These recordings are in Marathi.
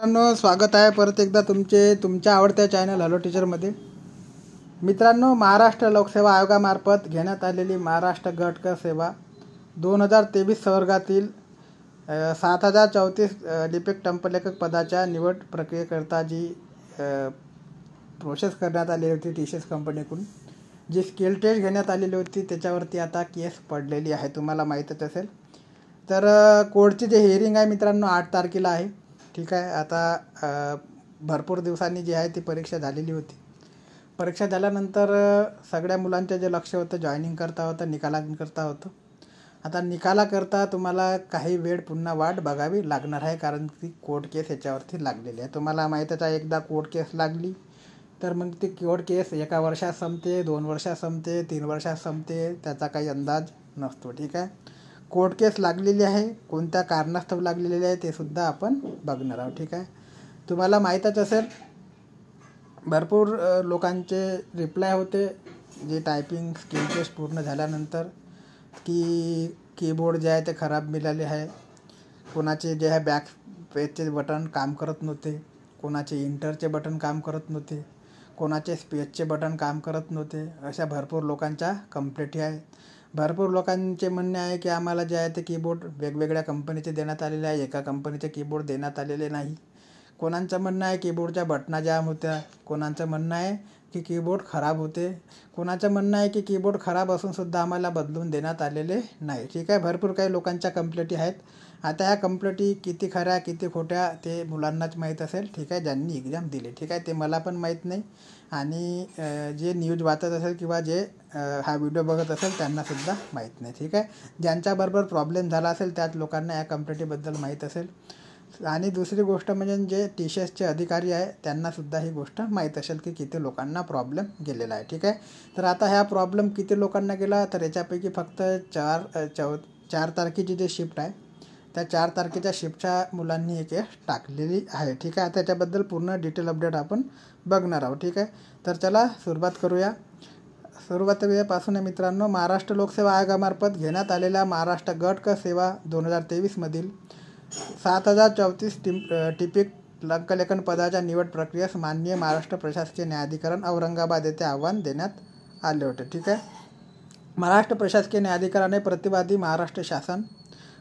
मित्रांनो, स्वागत आहे परत एकदा तुमच्या आवडत्या चॅनल हॅलो टीचरमध्ये. मित्रांनो, महाराष्ट्र लोकसेवा आयोगामार्फत घेण्यात आलेली महाराष्ट्र गट क सेवा 2023 संवर्गातील 7034 लिपिक टंपलेखक पदाच्या निवड प्रक्रियेकरता जी प्रोसेस करण्यात आली होती TCS कंपनीकडून, जी स्किल टेस्ट घेण्यात आलेली होती त्याच्यावरती आता केस पडलेली आहे, तुम्हाला माहीतच असेल. तर कोर्टची जे हिअरिंग आहे मित्रांनो 8 तारखेला आहे. ठीक आहे. आता भरपूर दिवसांनी जी आहे ती परीक्षा झालेली होती. परीक्षा झाल्यानंतर सगळ्या मुलांचं जे लक्ष होतं जॉईनिंग करता होतं, निकालांकरता होतं. आता निकालाकरता तुम्हाला काही वेळ पुन्हा वाट बघावी लागणार आहे, कारण ती कोर्ट केस याच्यावरती लागलेली आहे. तुम्हाला माहीतच आहे, एकदा कोर्ट केस लागली तर मग ती कोर्ट केस 1 वर्षात संपते, 2 वर्षात संपते, 3 वर्षात संपते, त्याचा काही अंदाज नसतो. ठीक आहे. कोर्ट केस लागलेली आहे, कोणत्या कारणास्तव लागलेली आहे ते सुद्धा आपण बघणार आहोत. ठीक आहे. तुम्हाला माहीतच असेल, भरपूर लोकांचे रिप्लाय होते जे टायपिंग स्किल टेस्ट पूर्ण झाल्यानंतर की कीबोर्ड जे आहे ते खराब मिळाले आहे. कोणाचे जे आहे बॅक पेजचे बटन काम करत नव्हते, कोणाचे इंटरचे बटन काम करत नव्हते, कोणाचे स्पेसचे बटन काम करत नव्हते. अशा भरपूर लोकांच्या कंप्लेंटी आहे. भरपूर लोकांचे म्हणणे आहे की आम्हाला जे आहे ते कीबोर्ड वेगवेगळ्या कंपनीचे देण्यात आलेले आहे, एका कंपनीचे कीबोर्ड देण्यात आलेले नाही. कोणाचं म्हणणं आहे कीबोर्डच्या बटना जाम होत्या, कोणाचं म्हणणं आहे की कीबोर्ड खराब होते, कोणाचं म्हणणं आहे की कीबोर्ड खराब असूनसुद्धा आम्हाला बदलून देण्यात आलेले नाही. ठीक आहे. भरपूर काही लोकांच्या कंप्लेंटी आहेत. आता ह्या कंप्लेंटी किती खऱ्या किती खोट्या ते मुलांनाच माहीत असेल. ठीक आहे, ज्यांनी एक्झाम दिली. ठीक आहे, ते मला पण माहीत नाही, आणि जे न्यूज वाचत असेल किंवा जे हा व्हिडिओ बघत असेल त्यांनासुद्धा माहीत नाही. ठीक आहे. ज्यांच्याबरोबर प्रॉब्लेम झाला असेल त्याच लोकांना या कंप्लेंटीबद्दल माहीत असेल. आणि दुसरी गोष्ट म्हणजे जे TCSचे अधिकारी आहे त्यांनासुद्धा ही गोष्ट माहीत असेल की किती लोकांना प्रॉब्लेम गेलेला आहे. ठीक आहे. तर आता ह्या प्रॉब्लेम किती लोकांना गेला, तर याच्यापैकी फक्त 4 तारखेची जी शिफ्ट आहे त्या 4 तारखेच्या शिफ्टच्या मुलांनी एक टाकलेली आहे. ठीक आहे. त्याच्याबद्दल पूर्ण डिटेल अपडेट आपण बघणार आहोत. ठीक आहे. तर चला सुरुवात करूया. सुरुवातीपासून मित्रांनो, महाराष्ट्र लोकसेवा आयोगामार्फत घेण्यात आलेल्या महाराष्ट्र गट क सेवा 2023 मधील 7034 टिपिक टंकलेखन पदाच्या निवड प्रक्रियेस माननीय महाराष्ट्र प्रशासकीय न्यायाधिकरण औरंगाबाद येथे आव्हान देण्यात आले होते. ठीक आहे. महाराष्ट्र प्रशासकीय न्यायाधिकरणाने प्रतिवादी महाराष्ट्र शासन,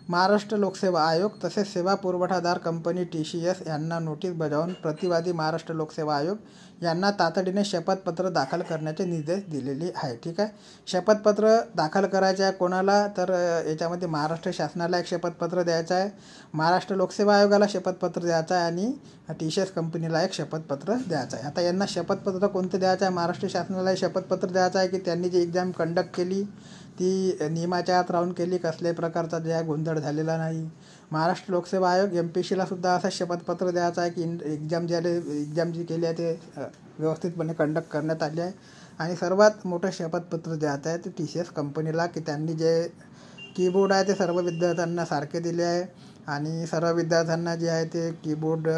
महाराष्ट्र लोकसेवा आयोग तसेच सेवा पुरवठादार कंपनी TCS यांना नोटीस बजावून प्रतिवादी महाराष्ट्र लोकसेवा आयोग यांना तातडीने शपथपत्र दाखल करण्याचे निर्देश दिलेले आहे. ठीक आहे. शपथपत्र दाखल करायचे आहे कोणाला, तर याच्यामध्ये महाराष्ट्र शासनाला एक शपथपत्र द्यायचं आहे, महाराष्ट्र लोकसेवा आयोगाला शपथपत्र द्यायचं आहे, आणि TCS कंपनीला एक शपथपत्र द्यायचं आहे. आता यांना शपथपत्र कोणतं द्यायचं आहे? महाराष्ट्र शासनाला शपथपत्र द्यायचं आहे की त्यांनी जी एक्झाम कंडक्ट केली ती नियमाच्या आत राहून केली, कसल्याही प्रकारचा जे आहे गोंधळ झालेला नाही. महाराष्ट्र लोकसेवा आयोग MPSCला सुद्धा असं शपथपत्र द्यायचं आहे की एक्झाम जी केली आहे ते व्यवस्थितपणे कंडक्ट करण्यात आली आहे. आणि सर्वात मोठं शपथपत्र द्यायचं आहे ते TCS कंपनीला की त्यांनी जे कीबोर्ड आहे ते सर्व विद्यार्थ्यांना सारखे दिले आहे, आणि सर्व विद्यार्थ्यांना जे आहे ते कीबोर्ड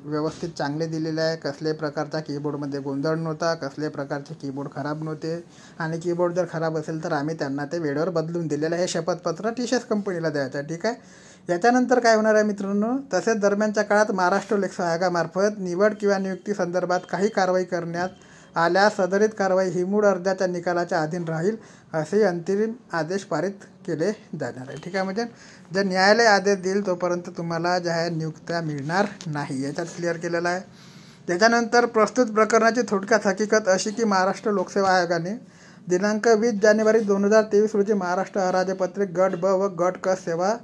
व्यवस्थित चांगले दिलेले आहे. कसल्याही प्रकारचा कीबोर्डमध्ये गोंधळ नव्हता, कसल्याही प्रकारचे कीबोर्ड खराब नव्हते, आणि कीबोर्ड जर खराब असेल तर आम्ही त्यांना ते वेळेवर बदलून दिलेलं आहे. हे शपथपत्र TCS कंपनीला द्यायचं आहे. ठीक आहे. याच्यानंतर काय होणार आहे मित्रांनो, तसेच दरम्यानच्या काळात महाराष्ट्र लोकसेवा आयोगामार्फत निवड किंवा नियुक्ती संदर्भात काही कारवाई करण्यात आल्यास सदरित कारवाई ही मूळ अर्जाच्या निकालाच्या अधीन राहील, असे अंतिम आदेश पारित केले जाणार आहे. ठीक आहे. म्हणजे जर न्यायालय आदेश देईल तोपर्यंत तुम्हाला जे आहे नियुक्त्या मिळणार नाही, याच्यात क्लिअर केलेलं आहे. त्याच्यानंतर प्रस्तुत प्रकरणाची थोडक्यात हकीकत अशी की महाराष्ट्र लोकसेवा आयोगाने दिनांक 20 जानेवारी 2023 रोजी महाराष्ट्र अराजपत्रित गट ब व गट क सेवा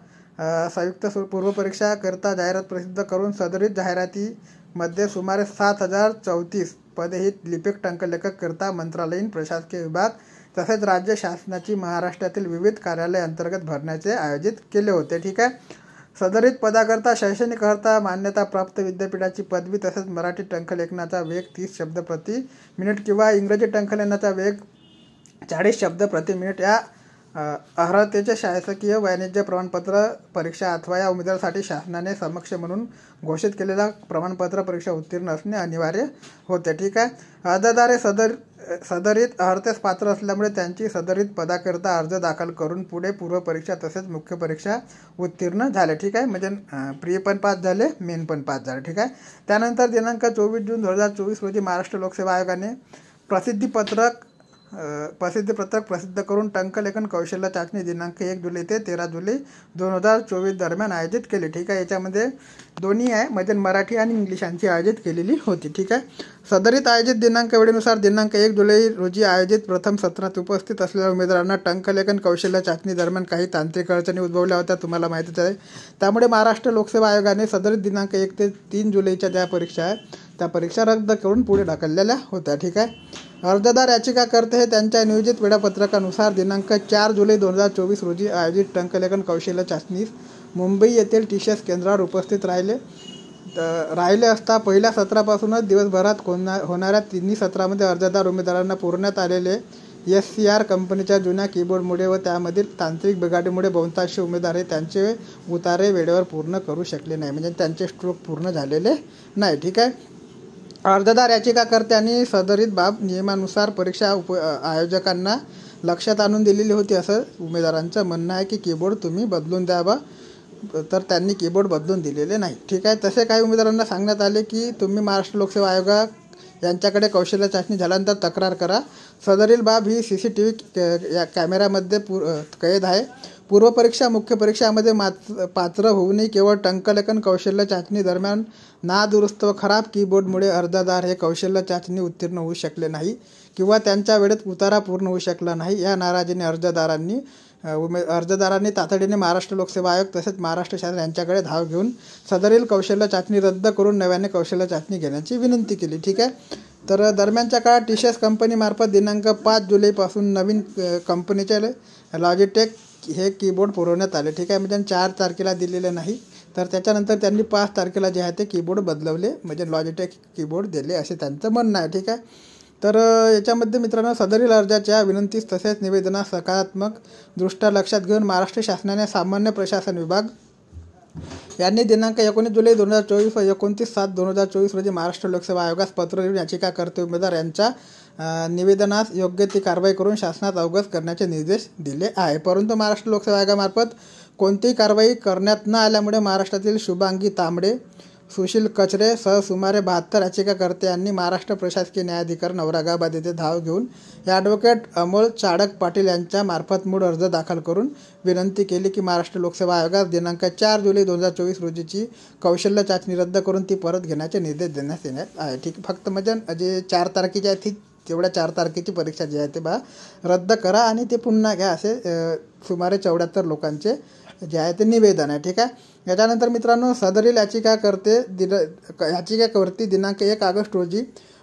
संयुक्त पूर्वपरीक्षा करता जाहिरात प्रसिद्ध करून सदरित जाहिरातीमध्ये सुमारे 7034 पदे ही लिपिक टंकलेखक करता मंत्रालयीन प्रशासकीय विभाग तसेच राज्य शासनाची महाराष्ट्रातील विविध कार्यालय अंतर्गत भरण्याचे आयोजित केले होते. ठीक आहे. सदरित पदाकरता शैक्षणिक अर्हता मान्यताप्राप्त विद्यापीठाची पदवी तसेच मराठी टंकलेखनाचा वेग 30 शब्द प्रति मिनिट किंवा इंग्रजी टंकलेखनाचा वेग 40 शब्द प्रति मिनिट या अर्हतेचे शासकीय वाणिज्य प्रमाणपत्र परीक्षा अथवा या उमेदवारासाठी शासनाने समक्ष म्हणून घोषित केलेला प्रमाणपत्र परीक्षा उत्तीर्ण असणे अनिवार्य होते. ठीक आहे. अर्जदार हे सदरीत अर्हतेस पात्र असल्यामुळे त्यांची सदरीत पदाकरिता अर्ज दाखल करून पुढे पूर्व परीक्षा तसेच मुख्य परीक्षा उत्तीर्ण झाले. ठीक आहे. म्हणजे प्री पण पास झाले, मेन पण पास झाले. ठीक आहे. त्यानंतर दिनांक 24 जून 2024 रोजी महाराष्ट्र लोकसेवा आयोगाने प्रसिद्धीपत्रक प्रसिद्ध करून टंकलेखन कौशल्य चाचणी दिनांक 1 जुलै ते 13 जुलै 2024 दरम्यान आयोजित केली. ठीक आहे. याच्यामध्ये दोन्ही आहे, म्हणजे मराठी आणि इंग्लिशांची आयोजित केलेली होती. ठीक आहे. सदरीत आयोजित दिनांक वेळेनुसार दिनांक 1 जुलै रोजी आयोजित प्रथम सत्रात उपस्थित असलेल्या उमेदवारांना टंकलेखन कौशल्य चाचणी दरम्यान काही तांत्रिक अडचणी उद्भवल्या होत्या, तुम्हाला माहितीच आहे. त्यामुळे महाराष्ट्र लोकसेवा आयोगाने सदरीत दिनांक 1 ते 3 जुलैच्या ज्या परीक्षा आहेत त्या परीक्षा रद्द करून पुढे ढकललेल्या होत्या. ठीक आहे. अर्जदार याचिकाकर्ते हे त्यांच्या नियोजित वेळापत्रकानुसार दिनांक 4 जुलै 2024 रोजी आयोजित टंकलेखन कौशल्य चाचणीस मुंबई येथील TCS केंद्रावर उपस्थित राहिले असता पहिल्या सत्रापासूनच दिवसभरात होणाऱ्या तिन्ही सत्रामध्ये अर्जदार उमेदवारांना पुरवण्यात आलेले SCR कंपनीच्या जुन्या कीबोर्डमुळे व त्यामधील तांत्रिक बिघाडीमुळे बहुतांश उमेदवार हे त्यांचे उतारे वेळेवर पूर्ण करू शकले नाही, म्हणजे त्यांचे स्ट्रोक पूर्ण झालेले नाही. ठीक आहे. अर्जदार याचिकाकर्त्यांनी सदरीत बाब नियमानुसार परीक्षा आयोजकांना लक्षात आणून दिलेली होती, असं उमेदवारांचं म्हणणं आहे की कीबोर्ड तुम्ही बदलून द्यावा, तर त्यांनी कीबोर्ड बदलून दिलेले नाही. ठीक आहे. तसे काही उमेदवारांना सांगण्यात आले की तुम्ही महाराष्ट्र लोकसेवा आयोग यांच्याकडे कौशल्य चाचणी झाल्यानंतर तक्रार करा. सदरील बाब ही CCTV या कॅमेऱ्यामध्ये कैद आहे. पूर्वपरीक्षा मुख्य परीक्षामध्ये पात्र होऊनही केवळ टंकलेखन कौशल्य चाचणी दरम्यान नादुरुस्त व खराब कीबोर्डमुळे अर्जदार हे कौशल्य चाचणी उत्तीर्ण होऊ शकले नाही किंवा त्यांच्या वेळेत उतारा पूर्ण होऊ शकला नाही. या नाराजीने अर्जदारांनी तातडीने महाराष्ट्र लोकसेवा आयोग तसेच महाराष्ट्र शासन यांच्याकडे धाव घेऊन सदरील कौशल्य चाचणी रद्द करून नव्याने कौशल्य चाचणी घेण्याची विनंती केली. ठीक आहे. तर दरम्यानच्या काळात TCS कंपनीमार्फत दिनांक 5 जुलैपासून नवीन कंपनीचे लॉजिटेक हे कीबोर्ड पुरवण्यात आले. ठीक आहे. म्हणजे 4 तारखेला दिलेले नाही, तर त्याच्यानंतर त्यांनी 5 तारखेला जे आहे ते कीबोर्ड बदलवले, म्हणजे लॉजिटेक कीबोर्ड दिले असे त्यांचं म्हणणं आहे. ठीक आहे. तर याच्यामध्ये मित्रांनो सदरील अर्जाच्या विनंतीस तसेच निवेदनास सकारात्मक दृष्ट्या लक्षात घेऊन महाराष्ट्र शासनाने सामान्य प्रशासन विभाग यांनी दिनांक 19 जुलै 2024 व 29/7/2024 रोजी महाराष्ट्र लोकसेवा आयोगास पत्र लिहून याचिकाकर्ते उमेदवार यांच्या निवेदनास योग्य ती कारवाई करून शासनात अवगत करण्याचे निर्देश दिले आहे. परंतु महाराष्ट्र लोकसेवा आयोगामार्फत कोणतीही कारवाई करण्यात न आल्यामुळे महाराष्ट्रातील शुभांगी तांबडे, सुशील कचरे सह सुमारे 72 याचिकाकर्ते यांनी महाराष्ट्र प्रशासकीय न्यायाधिकरण औरंगाबाद येथे धाव घेऊन ॲडव्होकेट अमोल चाडक पाटील यांच्या मार्फत मूळ अर्ज दाखल करून विनंती केली की महाराष्ट्र लोकसेवा आयोगास दिनांक 4 जुलै 2024 रोजीची कौशल्य चाचणी रद्द करून ती परत घेण्याचे निर्देश देण्यात येण्यात आहे. ठीक. फक्त म्हणजे जे 4 तारखेची आहे ती तेवढ्या 4 तारखेची परीक्षा जी आहे ते रद्द करा आणि ते पुन्हा घ्या, असे सुमारे 74 लोकांचे जे आहे ते निवेदन आहे. ठीक आहे. याच्यानंतर मित्रांनो सदरील याचिकाकर्ती दिनांक 1 ऑगस्ट रोजी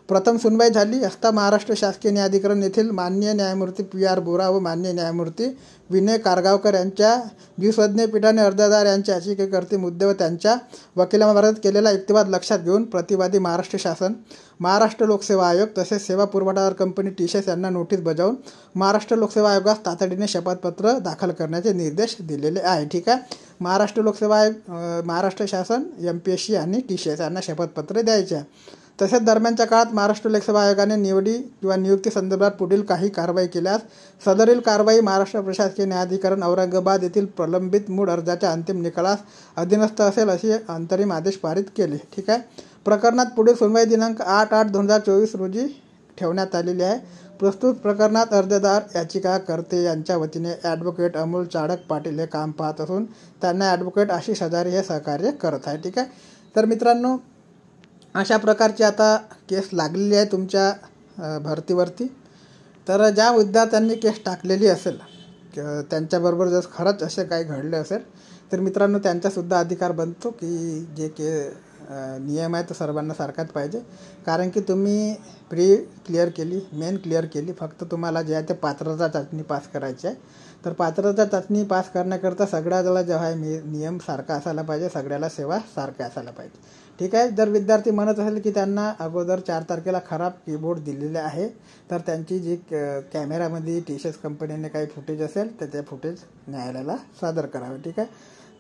प्रथम सुनवाई झाली असता महाराष्ट्र शासकीय न्यायाधिकरण येथील माननीय न्यायमूर्ती PR बोरा व माननीय न्यायमूर्ती विनय कारगावकर यांच्या द्विसज्ञ पीठाने अर्जदार यांच्या याचिकेकर्ते मुद्दे व त्यांच्या वकिलामार्फत केलेला युक्तिवाद लक्षात घेऊन प्रतिवादी महाराष्ट्र शासन, महाराष्ट्र लोकसेवा आयोग तसेच सेवा पुरवठादार कंपनी TCS यांना नोटीस बजावून महाराष्ट्र लोकसेवा आयोगास तातडीने शपथपत्र दाखल करण्याचे निर्देश दिलेले आहे. ठीक आहे. महाराष्ट्र लोकसेवा आयोग, महाराष्ट्र शासन, MPSC आणि TCS यांना शपथपत्र द्यायचे आहे. तसेच दरम्यानच्या काळात महाराष्ट्र लोकसेवा आयोगाने निवडी किंवा नियुक्ती संदर्भात पुढील काही कारवाई केल्यास सदरील कारवाई महाराष्ट्र प्रशासकीय न्यायाधिकरण औरंगाबाद येथील प्रलंबित मूळ अर्जाच्या अंतिम निकालास अधीनस्थ असेल असे अंतरिम आदेश पारित केले. ठीक आहे. प्रकरणात पुढील सुनवाई दिनांक 8/8/2024 रोजी ठेवण्यात आलेली आहे. प्रस्तुत प्रकरणात अर्जदार याचिकाकर्ते यांच्या वतीने ॲडव्होकेट अमोल चाडक पाटील हे काम पाहत असून त्यांना ॲडव्होकेट आशिष हजारे हे सहकार्य करत आहे. ठीक आहे. तर मित्रांनो अशा प्रकारची आता केस लागलेली आहे तुमच्या भरतीवरती. तर ज्या विद्यार्थ्यांनी केस टाकलेली असेल त्यांच्याबरोबर जर खरंच असे काही घडले असेल तर मित्रांनो त्यांचासुद्धा अधिकार बनतो की जे नियम आहे तो सर्वांना सारखाच पाहिजे. कारण की तुम्ही प्री क्लिअर केली, मेन क्लिअर केली, फक्त तुम्हाला जे आहे ते पात्रता चाचणी पास करायची आहे. तर पात्रता चाचणी पास करण्याकरता सगळ्याला जो आहे नियम सारखा असायला पाहिजे, सगळ्याला सेवा सारख्या असायला पाहिजे. ठीक आहे. जर विद्यार्थी म्हणत असेल की त्यांना अगोदर 4 तारखेला खराब कीबोर्ड दिलेले आहे, तर त्यांची जी कॅमेरामध्ये TCS कंपनीने काही फुटेज असेल तर ते फुटेज न्यायालयाला सादर करावे. ठीक आहे.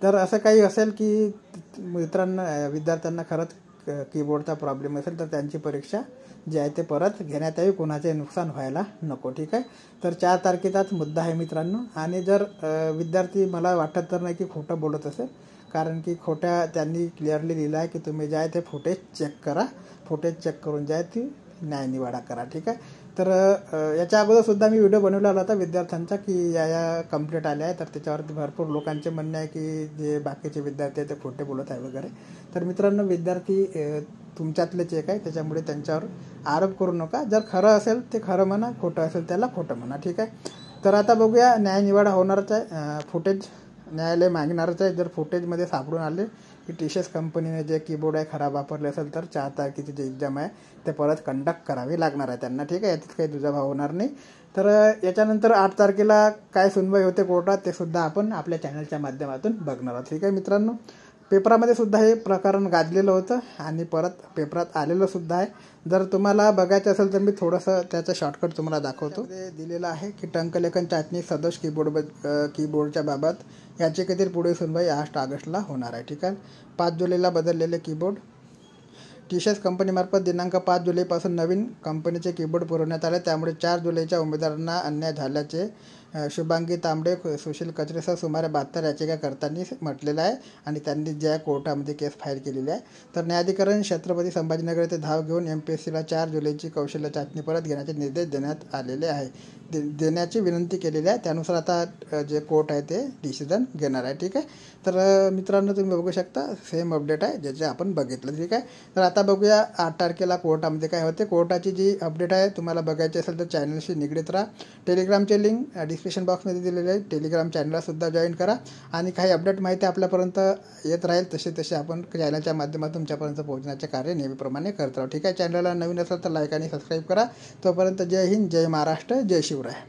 तर असं काही असेल की विद्यार्थ्यांना खरंच कीबोर्डचा प्रॉब्लेम असेल तर त्यांची परीक्षा जी आहे ते परत घेण्यात यावी, कोणाचे नुकसान व्हायला नको. ठीक आहे. तर 4 तारखेचाच मुद्दा आहे मित्रांनो. आणि जर विद्यार्थी मला वाटत तर नाही की खोटं बोलत असेल, कारण की त्यांनी क्लिअरली लिहिलं आहे की तुम्ही जे आहे ते फुटेज चेक करा, फुटेज चेक करून जे आहे ती न्यायनिवाडा करा. ठीक आहे. तर याच्या अगोदरसुद्धा मी व्हिडिओ बनवला होता विद्यार्थ्यांचा की या कंप्लेंट आल्या आहे, तर त्याच्यावरती भरपूर लोकांचे म्हणणे आहे की जे बाकीचे विद्यार्थी आहेत ते खोटे बोलत आहे वगैरे. तर मित्रांनो, विद्यार्थी तुमच्यातलेच एक आहे, त्याच्यामुळे त्यांच्यावर आरोप करू नका. जर खरं असेल ते खरं म्हणा, खोटं असेल त्याला खोटं म्हणा. ठीक आहे. तर आता बघूया, न्यायनिवाडा होणारच आहे. फुटेज न्यायालय मागणारच आहे. जर फुटेजमध्ये सापडून आले की TCS कंपनीने जे कीबोर्ड आहे खराब वापरले असेल तर 4 तारखेची जे एक्झाम आहे ते परत कंडक्ट करावी लागणार आहे त्यांना. ठीक आहे. याच्यात काही दुजाभाव होणार नाही. तर याच्यानंतर 8 तारखेला काय सुनवाई होते कोर्टात ते सुद्धा आपण आपल्या चॅनलच्या माध्यमातून बघणार आहोत. ठीक आहे मित्रांनो. पेपरामध्ये सुद्धा हे प्रकरण गाजलेलं होतं आणि परत पेपरात आलेलं सुद्धा आहे. जर तुम्हाला बघायचं असेल तर मी थोडंसं त्याचं शॉर्टकट तुम्हाला दाखवतो. दिलेलं आहे की टंकलेखन चाचणी सदोष कीबोर्डच्या बाबत याचिकेतील पुढील सुनवाई 8 ऑगस्टला होणार आहे. ठीक आहे. 5 जुलैला बदललेले कीबोर्ड. TCS कंपनीमार्फत दिनांक 5 जुलैपासून नवीन कंपनीचे कीबोर्ड पुरवण्यात आले, त्यामुळे 4 जुलैच्या उमेदवारांना अन्याय झाल्याचे शुभांगी तांबडे, सुशील कचरेसह सुमारे 72 याचिकाकर्त्यांनी म्हटलेलं आहे आणि त्यांनी ज्या कोर्टामध्ये केस फाईल केलेली आहे. तर न्यायाधिकरण छत्रपती संभाजीनगर येथे धाव घेऊन MPSCला 4 जुलैची कौशल्य चाचणी परत घेण्याचे निर्देश देण्यात आलेले आहे, देण्याची विनंती केलेली आहे. त्यानुसार आता जे कोर्ट आहे ते डिसिजन घेणार आहे. ठीक आहे. तर मित्रांनो, तुम्ही बघू शकता सेम अपडेट आहे ज्याचे आपण बघितलं. ठीक आहे. तर आता बघूया 8 तारखेला कोर्टामध्ये काय होते. कोर्टाची जी अपडेट आहे तुम्हाला बघायची असेल तर चॅनलशी निगडीत राहा. टेलिग्रामचे लिंक डिस्क्रिप्शन बॉक्समध्ये दिलेले आहे. टेलिग्राम चॅनलसुद्धा जॉईन करा आणि काही अपडेट माहिती आपल्यापर्यंत येत राहील तसे आपण चॅनलच्या माध्यमातून तुमच्यापर्यंत पोहोचण्याचे कार्य नेहमीप्रमाणे करत राहू. ठीक आहे. चॅनलला नवीन असेल तर लाईक आणि सबस्क्राईब करा. तोपर्यंत जय हिंद, जय महाराष्ट्र, जय शिवराय.